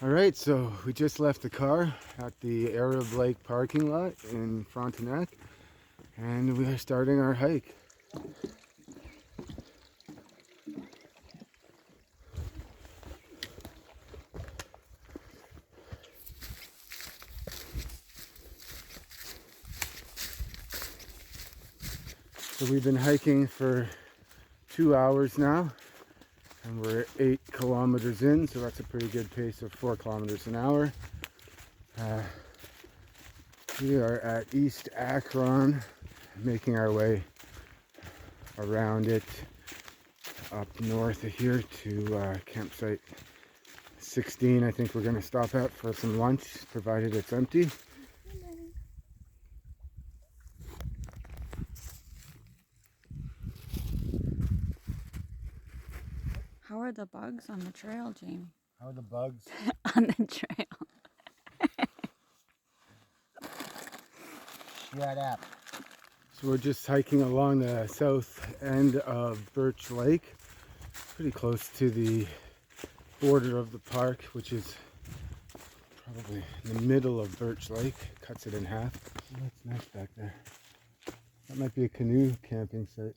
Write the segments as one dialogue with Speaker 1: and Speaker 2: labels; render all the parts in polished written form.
Speaker 1: Alright, so we just left the car at the Arab Lake parking lot in Frontenac, and we are starting our hike. So we've been hiking for 2 hours now, and we're 8 kilometers in, so that's a pretty good pace of 4 kilometers an hour. We are at East Akron, making our way around it up north of here to campsite 16. I think we're going to stop out for some lunch, provided it's empty.
Speaker 2: How are the bugs on the trail, Jamie?
Speaker 1: How are the bugs?
Speaker 2: On the trail.
Speaker 1: Shut up. So we're just hiking along the south end of Birch Lake, pretty close to the border of the park, which is probably in the middle of Birch Lake. Cuts it in half. Oh, that's nice back there. That might be a canoe camping site.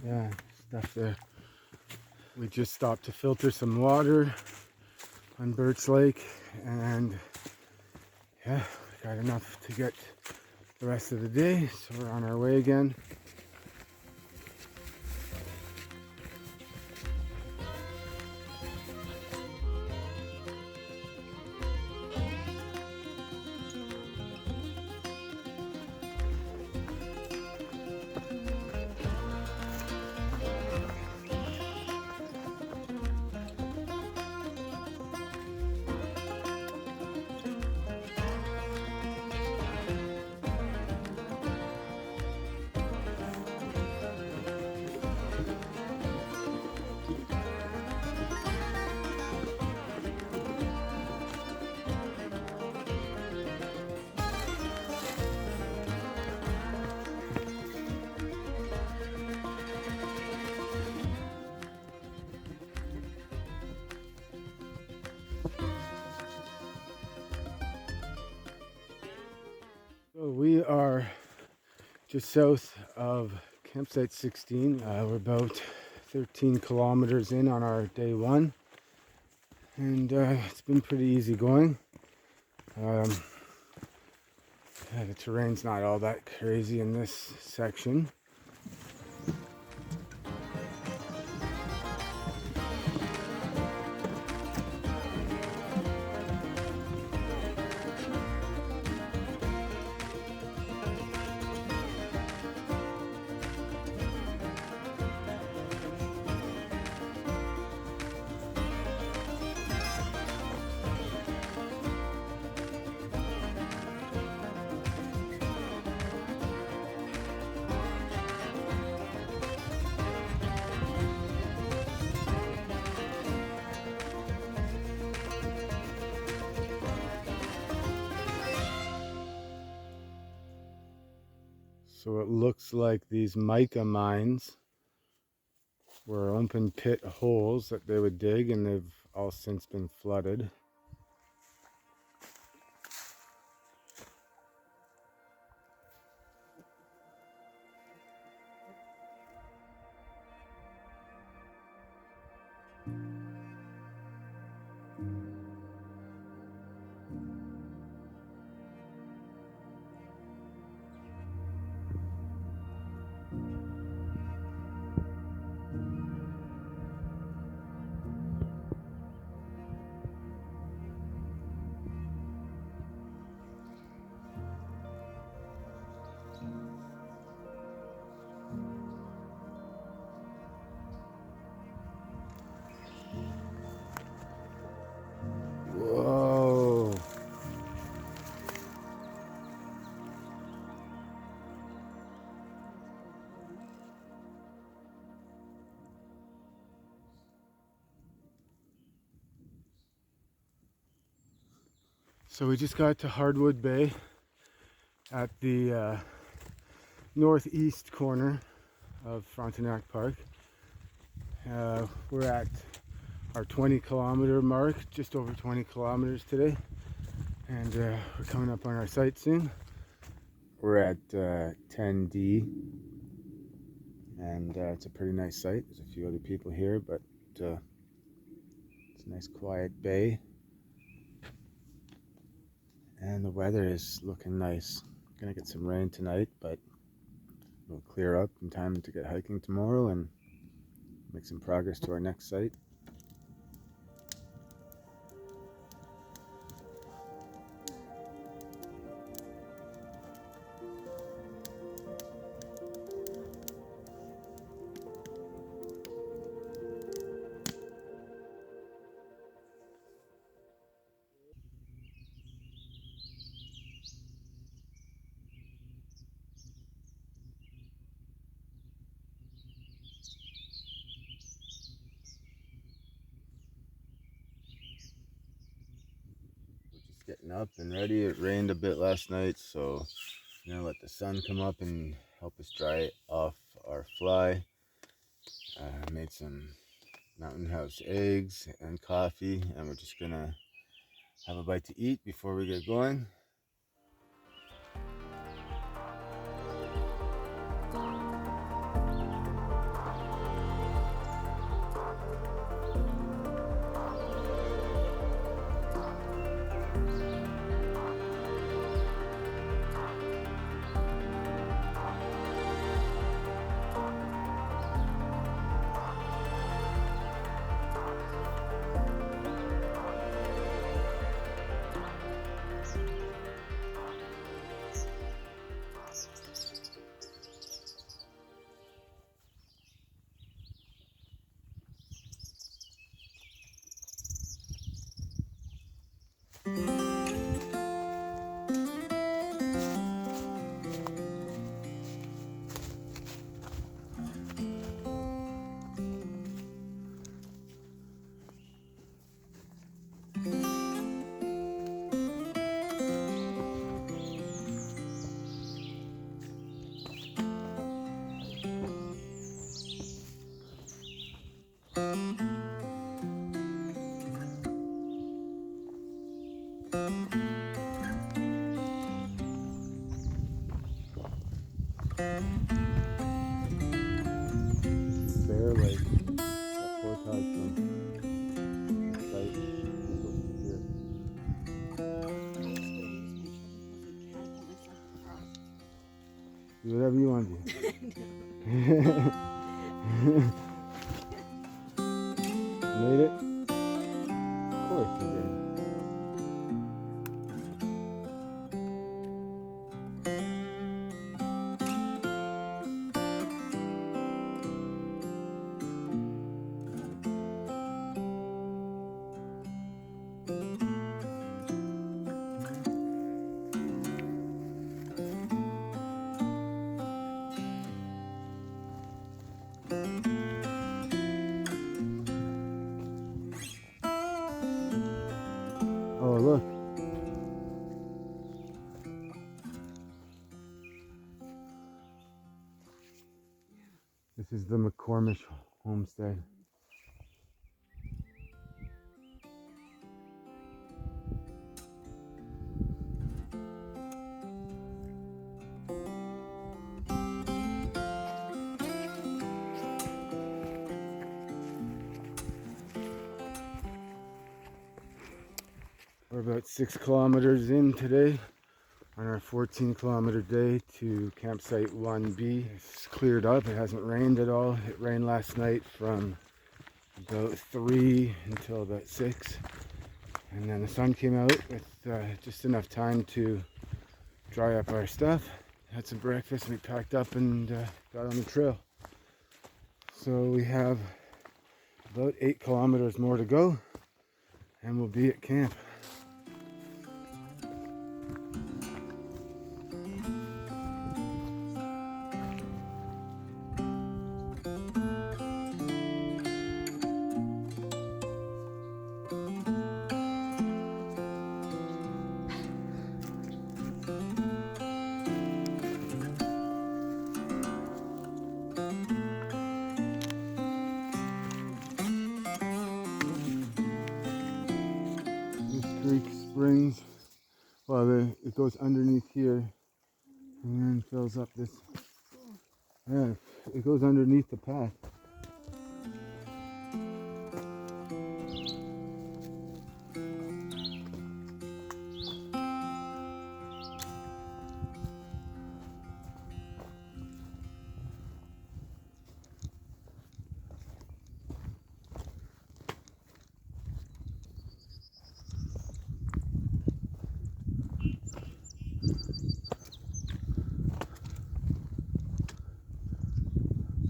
Speaker 1: Yeah, stuff there. We just stopped to filter some water on Birch Lake, and yeah, we got enough to get the rest of the day, so we're on our way again. So we are just south of campsite 16. We're about 13 kilometers in on our day one, and it's been pretty easy going. Yeah, the terrain's not all that crazy in this section. So it looks like these mica mines were open pit holes that they would dig, and they've all since been flooded. Whoa. So we just got to Hardwood Bay at the northeast corner of Frontenac Park. We're at our 20-kilometer mark, just over 20 kilometers today, and we're coming up on our site soon. We're at 10D, and it's a pretty nice site. There's a few other people here, but it's a nice quiet bay, and the weather is looking nice. Gonna get some rain tonight, but it'll clear up in time to get hiking tomorrow and make some progress to our next site. Getting up and ready. It rained a bit last night, so I'm gonna let the sun come up and help us dry off our fly. Made some Mountain House eggs and coffee, and we're just gonna have a bite to eat before we get going. Bear Lake, that 4-Hike from the site closest here. Do whatever you want to do. Made it? Of course you did. Oh, look. This is the McCormish homestead. We're about 6 kilometers in today on our 14-kilometer day to campsite 1B. It's cleared up. It hasn't rained at all. It rained last night from about 3 until about 6. And then the sun came out with just enough time to dry up our stuff. Had some breakfast and we packed up and got on the trail. So we have about 8 kilometers more to go and we'll be at camp. springs. Well, it goes underneath here and then fills up this. Yeah, it goes underneath the path.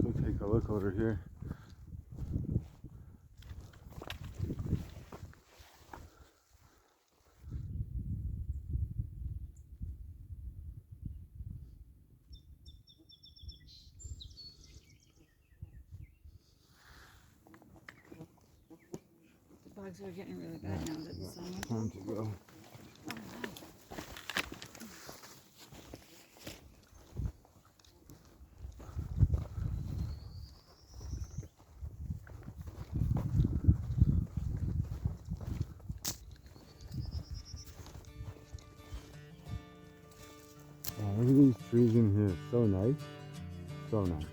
Speaker 1: So take a look over here.
Speaker 2: The bugs are getting really bad now that the sun went
Speaker 1: Time
Speaker 2: down.
Speaker 1: to go. Oh, look at these trees in here. So nice. So nice.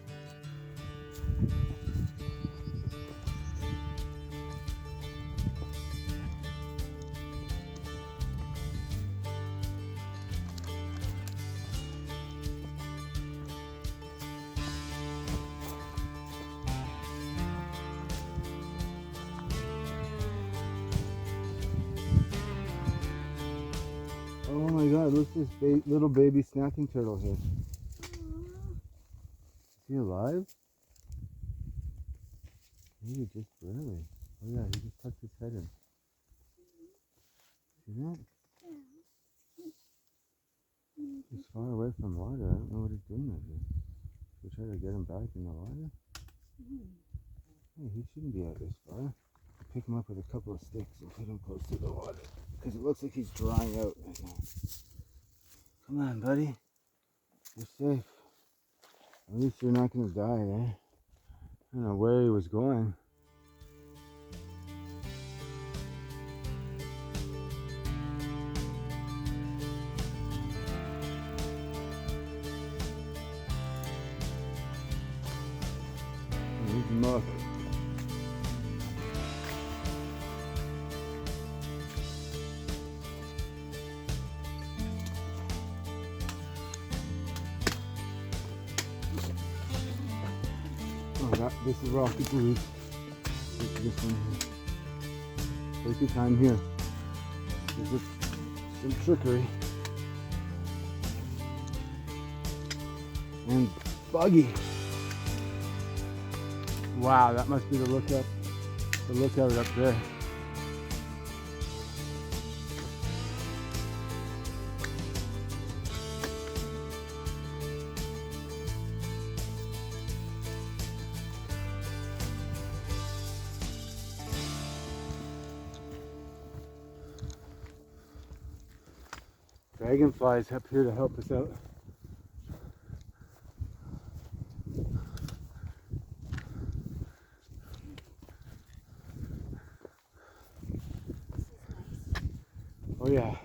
Speaker 1: Oh my god, look at this little baby snapping turtle here. Is he alive? Maybe just barely. Oh yeah, he just tucked his head in. See that? He's far away from water. I don't know what he's doing out here. Should we try to get him back in the water? Hey, he shouldn't be out this far. Pick him up with a couple of sticks and put him close to the water. Because it looks like he's drying out right now. Come on, buddy. You're safe. At least you're not going to die there. I don't know where he was going. There's muck. Oh, this is rocky blues. Take this one here. Take your time here. There's some trickery. And buggy. Wow, that must be the lookout up there. Dragonflies up here to help us out. Oh yeah.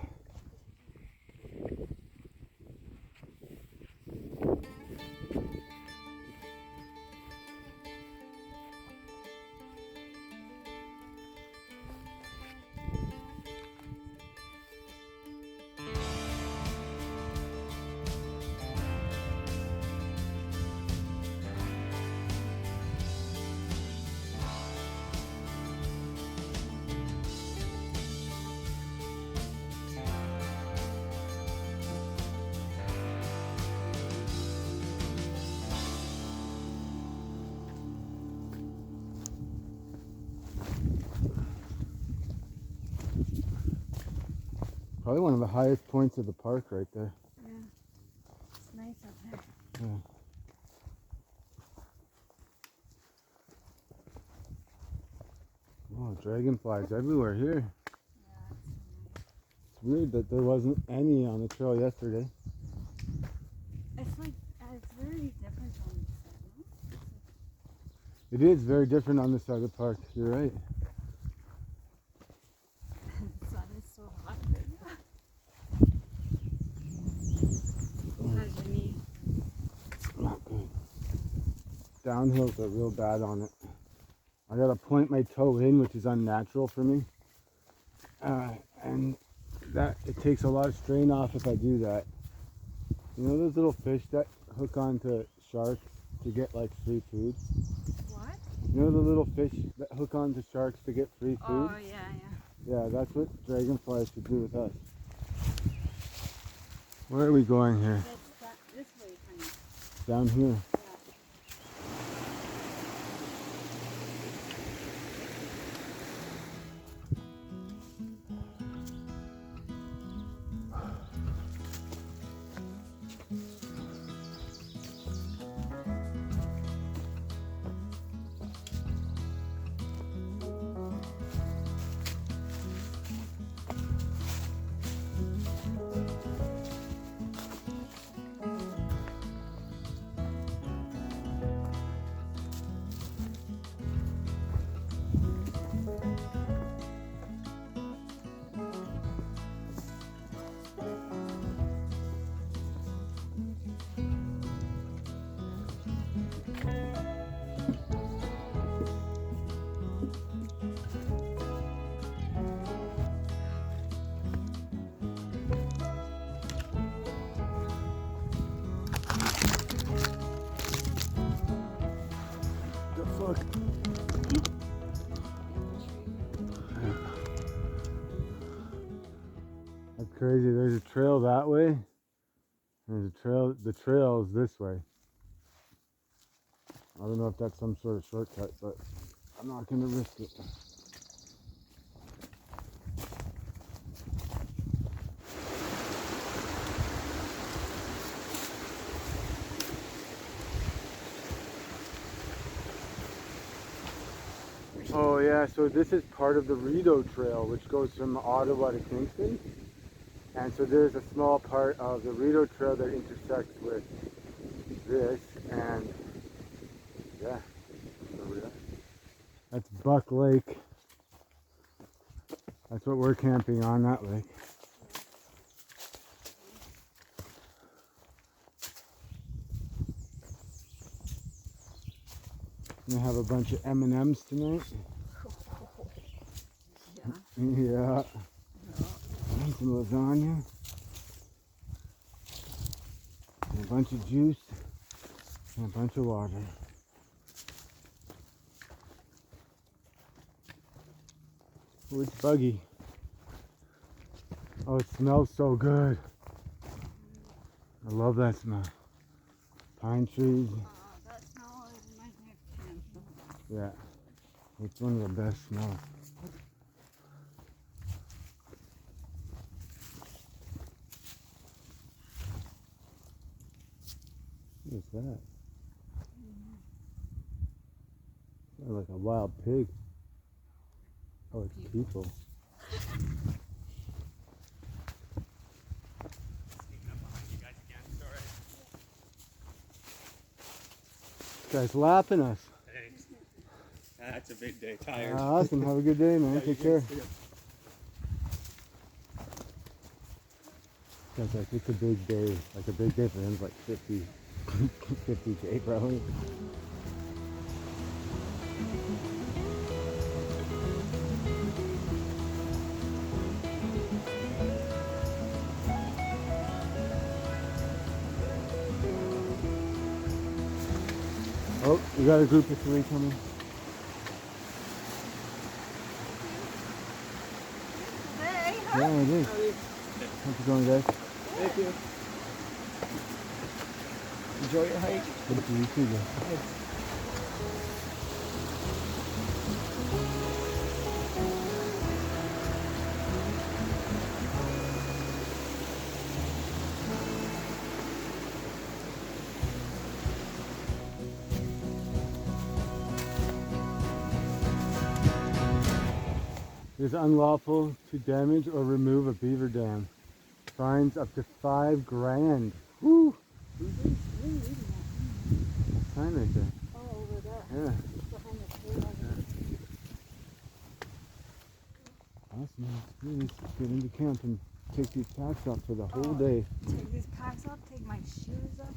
Speaker 1: Probably one of the highest points of the park right there.
Speaker 2: Yeah. It's nice up there.
Speaker 1: Yeah. Oh, dragonflies everywhere here.
Speaker 2: Yeah, it's so nice.
Speaker 1: It's weird that there wasn't any on the trail yesterday.
Speaker 2: It's like, it's very different on this side, no?
Speaker 1: It is very different on this side of the park. You're right.
Speaker 2: The sun is so hot.
Speaker 1: downhills are real bad on it. I gotta point my toe in, which is unnatural for me. And that it takes a lot of strain off if I do that. You know those little fish that hook onto sharks to get like free food?
Speaker 2: What?
Speaker 1: You know the little fish that hook onto sharks to get free food?
Speaker 2: Oh, yeah,
Speaker 1: Yeah, that's what dragonflies should do with us. Where are we going here?
Speaker 2: That's this way, honey.
Speaker 1: Down here. The fuck? That's crazy. There's a trail that way. There's a trail. The trail is this way. I don't know if that's some sort of shortcut, but I'm not gonna risk it. Oh yeah, so this is part of the Rideau Trail, which goes from Ottawa to Kingston. And so there's a small part of the Rideau Trail that intersects with this, and yeah, that's where we are. That's Buck Lake. That's what we're camping on, that lake. We have a bunch of M&Ms tonight. Yeah. And some lasagna. And a bunch of juice. And a bunch of water. Oh, it's buggy. Oh, it smells so good. I love that smell. Pine trees.
Speaker 2: That smell reminds me of camp.
Speaker 1: Yeah. It's one of the best smells. What is that? Sounds like a wild pig. Oh, it's people. This guy's lapping us.
Speaker 3: Thanks. That's a big day. Tired.
Speaker 1: Awesome. Have a good day, man. Take care. Sounds like it's a big day. Like a big day for him is like 50K probably. Oh, we got a group of 3 coming.
Speaker 2: Hey,
Speaker 1: Yeah, it is. How's it going, guys?
Speaker 3: Thank you. Enjoy your hike.
Speaker 1: Good to see you too, guys. It is unlawful to damage or remove a beaver dam. Fines up to $5 grand. Woo! Sign right there.
Speaker 2: Oh, over there.
Speaker 1: Yeah.
Speaker 2: Behind the tree.
Speaker 1: Awesome. Let's get into camp and take these packs up for the whole day.
Speaker 2: Take these packs up, take my shoes up.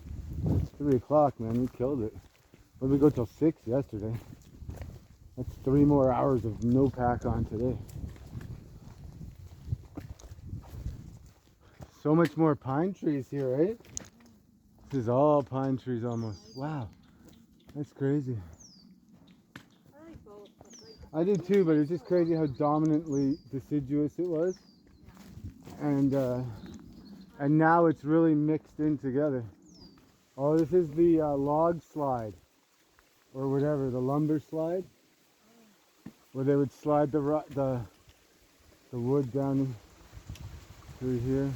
Speaker 1: It's 3 o'clock, man. We killed it. But we go till 6 yesterday. That's 3 more hours of no pack on today. So much more pine trees here, right? This is all pine trees almost. Wow, that's crazy.
Speaker 2: I like both, but like
Speaker 1: I did too, but it's just crazy how dominantly deciduous it was. And now it's really mixed in together. Oh, this is the log slide, or whatever, the lumber slide, where they would slide the wood down through here.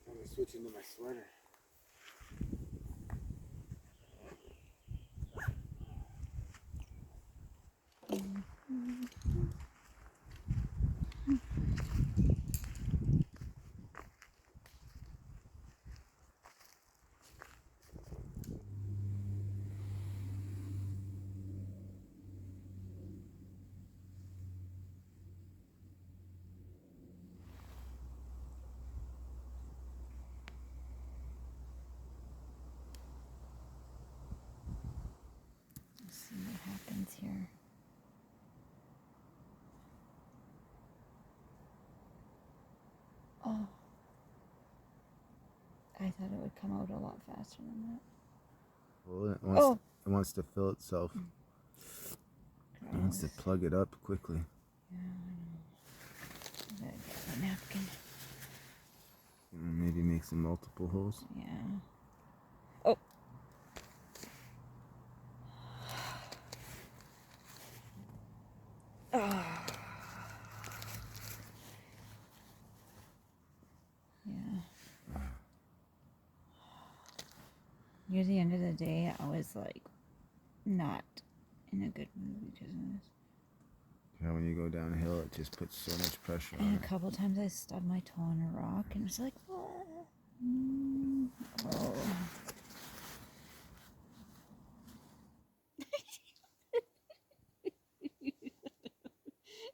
Speaker 1: I'm gonna switch into my sweater.
Speaker 2: let's see what happens here. Oh. I thought it would come out a lot faster than that.
Speaker 1: Well, it wants to fill itself. It wants to
Speaker 2: Gross.
Speaker 1: plug it up quickly.
Speaker 2: Yeah, I know. I gotta get a napkin.
Speaker 1: Maybe make some multiple holes.
Speaker 2: Yeah. Oh. Oh. Yeah. Near the end of the day, I was like not in a good mood because of this.
Speaker 1: Yeah, when you go downhill, it just puts so much pressure on
Speaker 2: And
Speaker 1: it.
Speaker 2: a couple times I stubbed my toe on a rock and it was like, oh.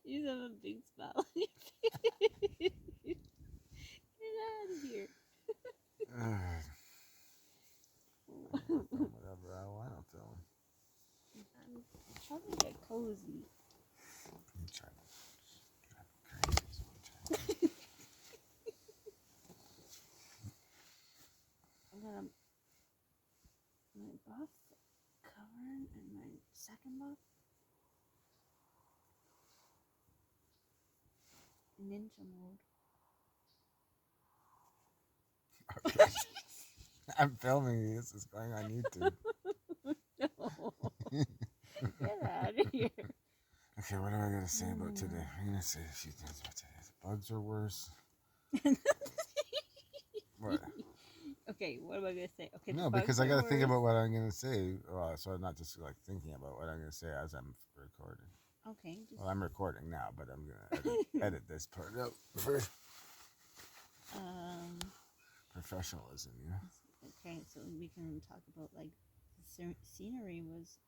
Speaker 2: You have a big smile on your face. Get out of here.
Speaker 1: Whatever I want, I'll tell him.
Speaker 2: I'm trying to get cozy.
Speaker 1: I'm trying to drive crazy. So I'm trying.
Speaker 2: I got my buff covered and my second buff. Ninja mode.
Speaker 1: Okay. I'm filming you. This is going on YouTube.
Speaker 2: No. Get out of here.
Speaker 1: Okay, what am I gonna say about today? I'm gonna say a few things about today. The bugs are worse. What?
Speaker 2: Okay, what am I gonna say? Okay,
Speaker 1: No, because I gotta think about what I'm gonna say. Well, so I'm not just like thinking about what I'm gonna say as I'm recording.
Speaker 2: Okay.
Speaker 1: Well, I'm recording now, but I'm gonna edit this part out first. Professionalism, you know.
Speaker 2: Okay, so we can talk about like the scenery was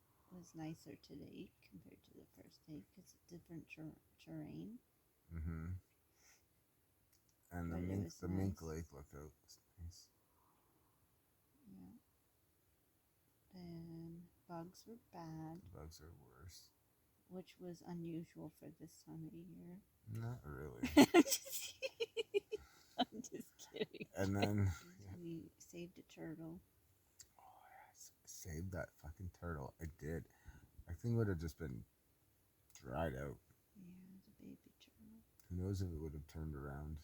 Speaker 2: nicer today compared to the first day because it's different terrain.
Speaker 1: Mm-hmm. And
Speaker 2: But
Speaker 1: the mink lake looked out nice.
Speaker 2: Yeah. Then bugs were bad.
Speaker 1: Bugs are worse.
Speaker 2: Which was unusual for this time of year.
Speaker 1: Not really.
Speaker 2: I'm just kidding.
Speaker 1: And then
Speaker 2: we saved a turtle.
Speaker 1: Oh, yes. Saved that fucking turtle. I did. That thing would have just been dried out.
Speaker 2: Yeah, it was a baby turtle.
Speaker 1: Who knows if it would have turned around.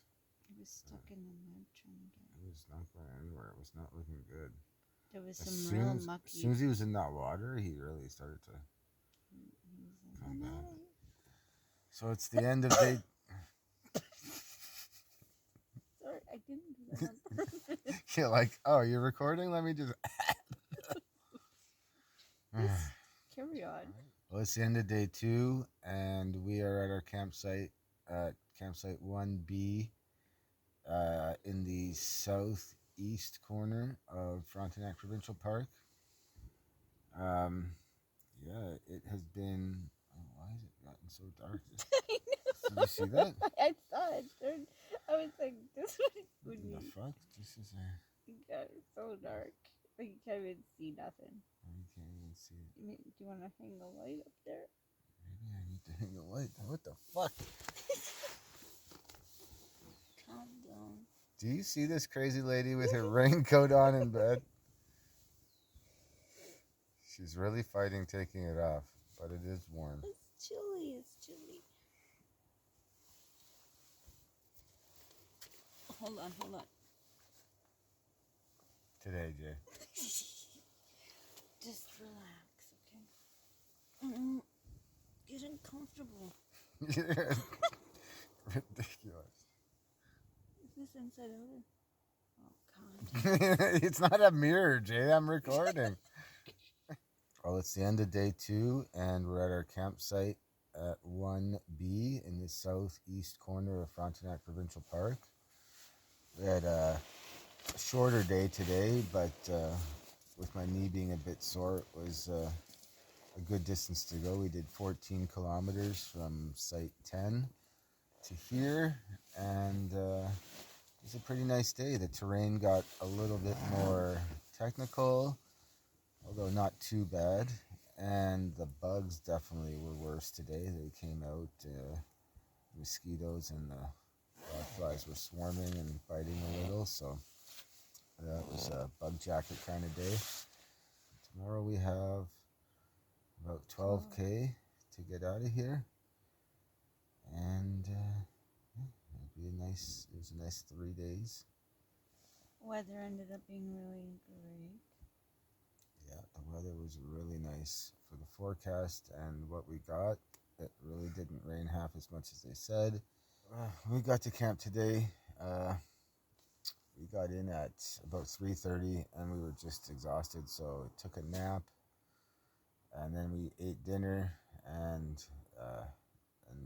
Speaker 2: It was stuck in the mud trying to get.
Speaker 1: It was not going anywhere. It was not looking good.
Speaker 2: There was some real mucky.
Speaker 1: As soon as he was in that water, he really started to come back. So it's the end of day.
Speaker 2: second. 'Cause I'm on purpose.
Speaker 1: You're like, oh, you're recording? Let me just.
Speaker 2: Just carry on.
Speaker 1: Well, it's the end of day 2, and we are at our campsite, campsite 1B, in the southeast corner of Frontenac Provincial Park. Yeah, it has been. Oh, why has it gotten so dark?
Speaker 2: I know.
Speaker 1: Did you see that?
Speaker 2: I saw it. I was like, this would
Speaker 1: What the
Speaker 2: be.
Speaker 1: fuck? This is a.
Speaker 2: It got so dark. Like you can't even see nothing.
Speaker 1: You can't even see it.
Speaker 2: Do you want to hang a light up there?
Speaker 1: Maybe I need to hang the light. What the fuck?
Speaker 2: Calm down.
Speaker 1: Do you see this crazy lady with her raincoat on in bed? She's really fighting taking it off, but it is warm.
Speaker 2: It's chilly. It's chilly. Hold on.
Speaker 1: Today, Jay.
Speaker 2: Just relax, okay? Get uncomfortable.
Speaker 1: Ridiculous.
Speaker 2: Is this inside out? Oh, God.
Speaker 1: It's not a mirror, Jay. I'm recording. Well, it's the end of day 2, and we're at our campsite at 1B in the southeast corner of Frontenac Provincial Park. We had a shorter day today, but with my knee being a bit sore, it was a good distance to go. We did 14 kilometers from site 10 to here, and it was a pretty nice day. The terrain got a little bit more technical, although not too bad, and the bugs definitely were worse today. They came out, mosquitoes and the flies were swarming and biting a little, so that was a bug jacket kind of day. Tomorrow we have about 12K to get out of here, and it was a nice 3 days.
Speaker 2: Weather ended up being really great.
Speaker 1: Yeah, the weather was really nice for the forecast and what we got. It really didn't rain half as much as they said. We got to camp today. We got in at about 3:30 and we were just exhausted, so took a nap, and then we ate dinner and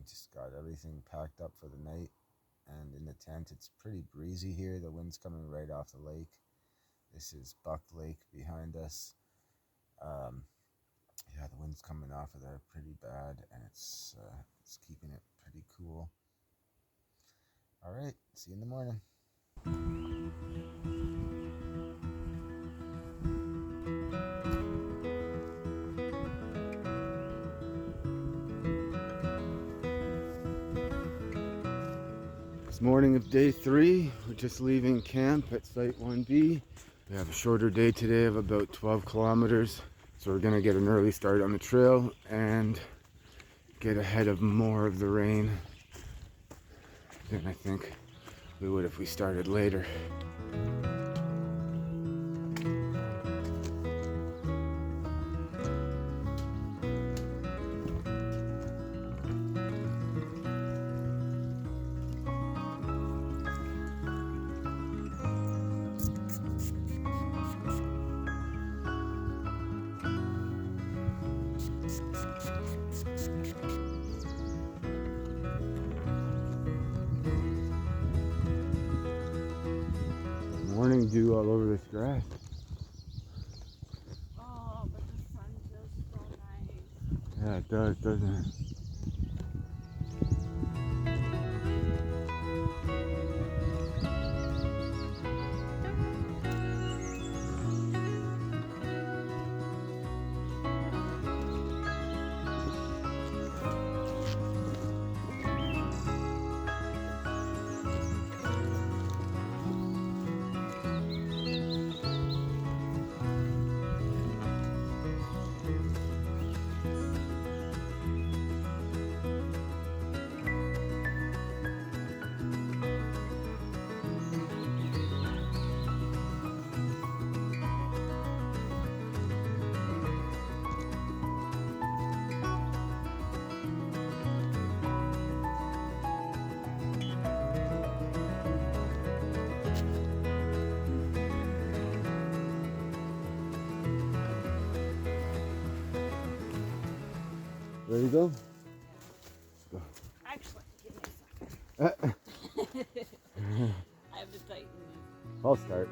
Speaker 1: just got everything packed up for the night. And in the tent, it's pretty breezy here. The wind's coming right off the lake. This is Buck Lake behind us. Yeah, the wind's coming off of there pretty bad, and it's keeping it pretty cool. All right, see you in the morning. It's morning of day 3. We're just leaving camp at site 1B. We have a shorter day today of about 12 kilometers. So we're gonna get an early start on the trail and get ahead of more of the rain than I think we would if we started later. Morning dew all over this grass.
Speaker 2: Oh, but the sun feels so nice.
Speaker 1: Yeah, it does, doesn't it? Ready to go?
Speaker 2: Actually, give me a
Speaker 1: Uh,
Speaker 2: second. I have to tighten this.
Speaker 1: I'll start.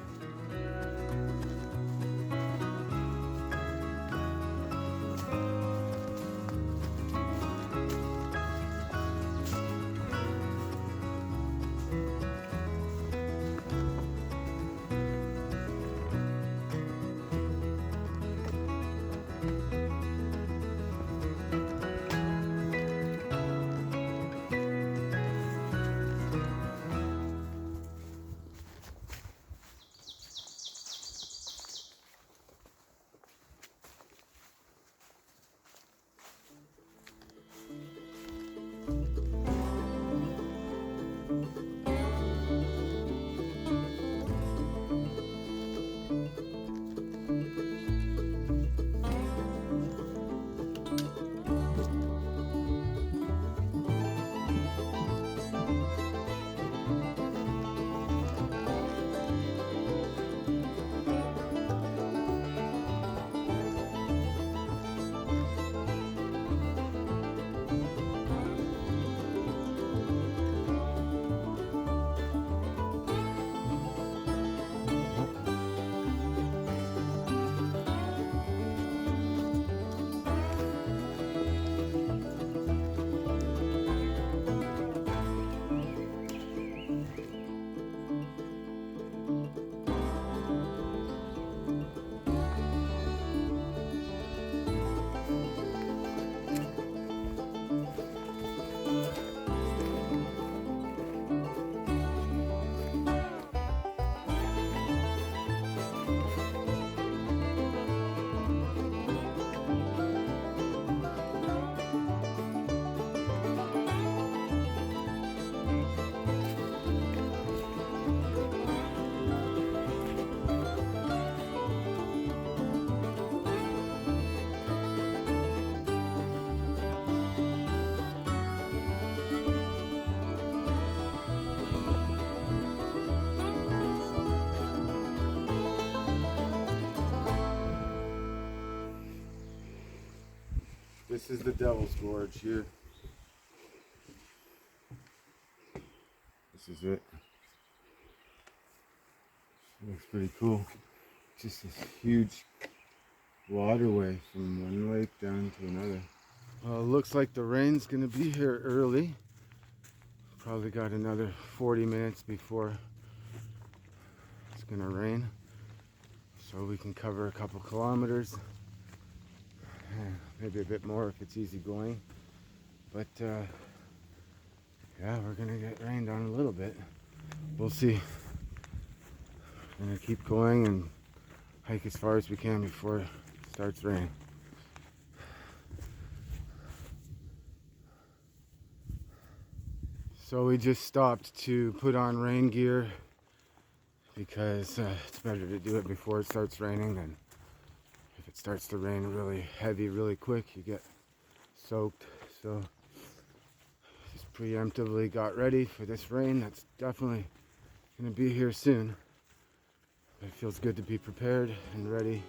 Speaker 1: This is the Devil's Gorge here. This is it. Looks pretty cool. Just this huge waterway from one lake down to another. Well, it looks like the rain's gonna be here early. Probably got another 40 minutes before it's gonna rain. So we can cover a couple kilometers. Maybe a bit more if it's easy going. But yeah, we're gonna get rained on a little bit. We'll see. We're gonna keep going and hike as far as we can before it starts raining. So we just stopped to put on rain gear because it's better to do it before it starts raining than if it starts to rain really heavy, really quick, you get soaked. So just preemptively got ready for this rain that's definitely gonna be here soon. But it feels good to be prepared and ready.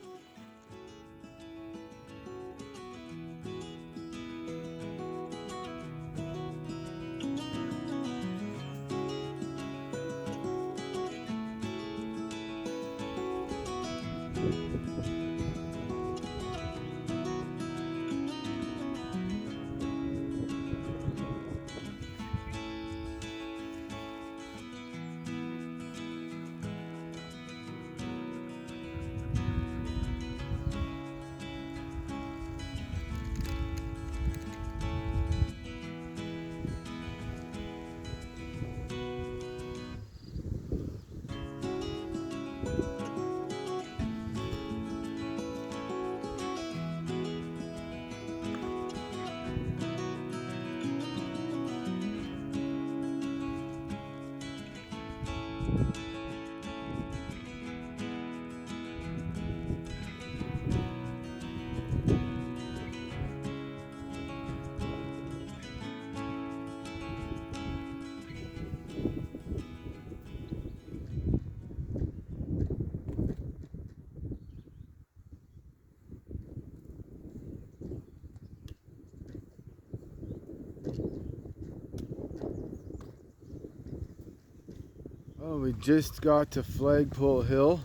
Speaker 1: Well, we just got to Flagpole Hill,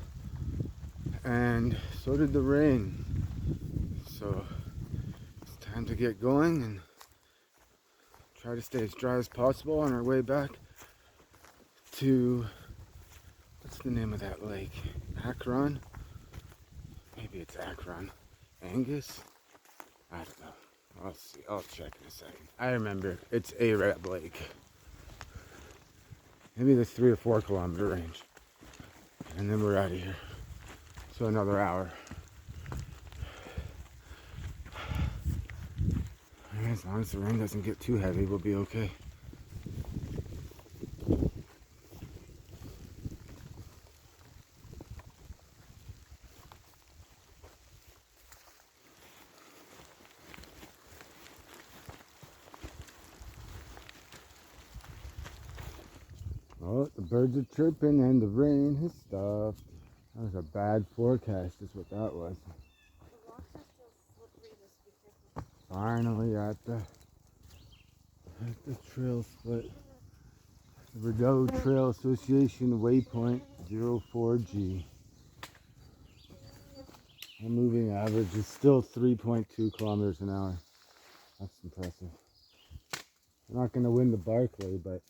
Speaker 1: and so did the rain. So it's time to get going and try to stay as dry as possible on our way back to, what's the name of that lake? Akron? Maybe it's Akron. Angus? I don't know. I'll see. I'll check in a second. I remember it's Arab Lake. Maybe the 3 or 4 kilometer range. And then we're out of here. So another hour. As long as the rain doesn't get too heavy, we'll be okay. Oh, the birds are chirping and the rain has stopped. That was a bad forecast, is what that was.
Speaker 2: The rocks are still slippery this weekend.
Speaker 1: Finally at the trail split. The Rideau Trail Association waypoint 04G. Our moving average is still 3.2 kilometers an hour. That's impressive. We're not going to win the Barclay, but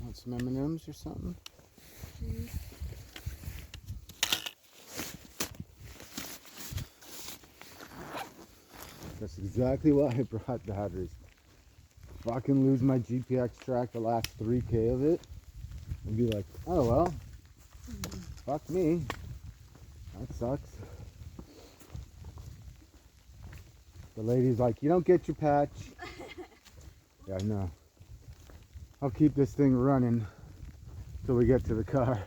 Speaker 1: want some M&Ms or something? That's exactly why I brought batteries. If I can lose my GPX track the last 3K of it, I'd be like, oh well, fuck me. That sucks. The lady's like, you don't get your patch. Yeah, I know. I'll keep this thing running till we get to the car.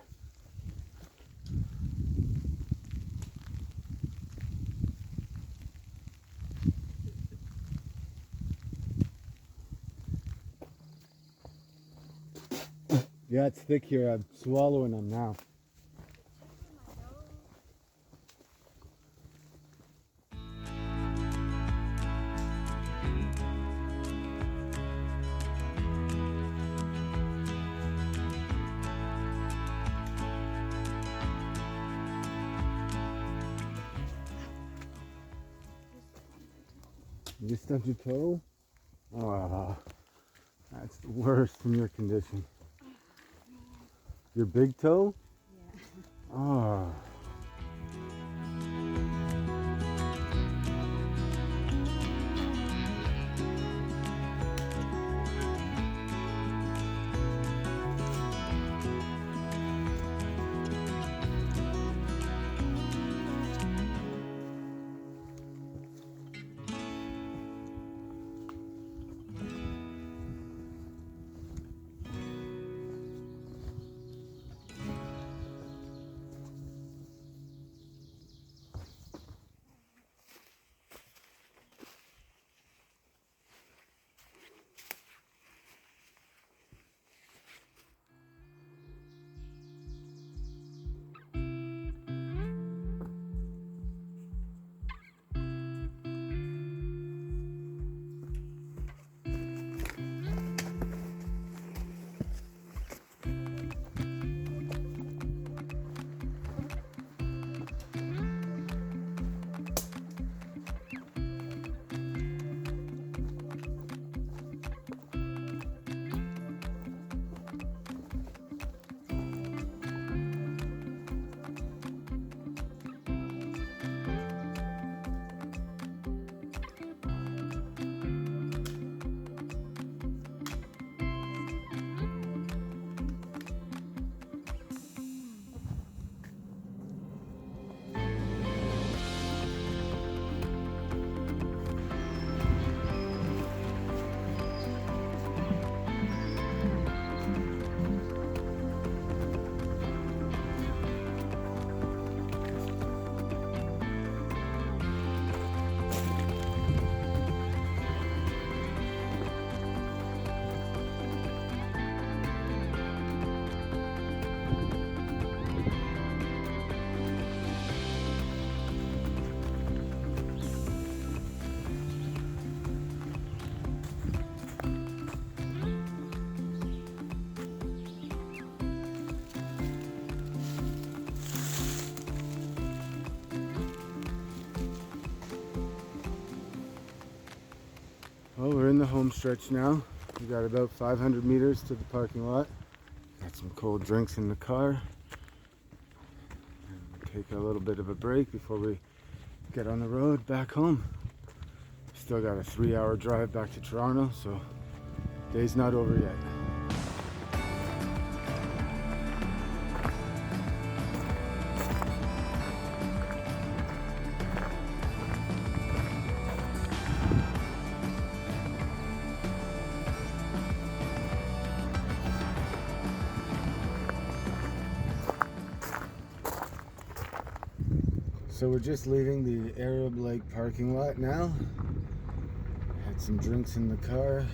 Speaker 1: Yeah, it's thick here. I'm swallowing them now. You just stubbed your toe? Oh, that's the worst in your condition. Your big toe?
Speaker 2: Yeah.
Speaker 1: Oh. Well, we're in the home stretch now. We got about 500 meters to the parking lot. Got some cold drinks in the car. And we'll take a little bit of a break before we get on the road back home. Still got a 3-hour drive back to Toronto, so day's not over yet. So we're just leaving the Arab Lake parking lot now. Had some drinks in the car.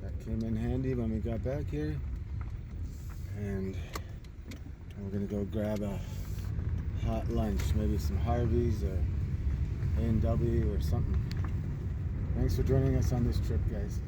Speaker 1: That came in handy when we got back here. And we're gonna go grab a hot lunch, maybe some Harvey's or A&W or something. Thanks for joining us on this trip, guys.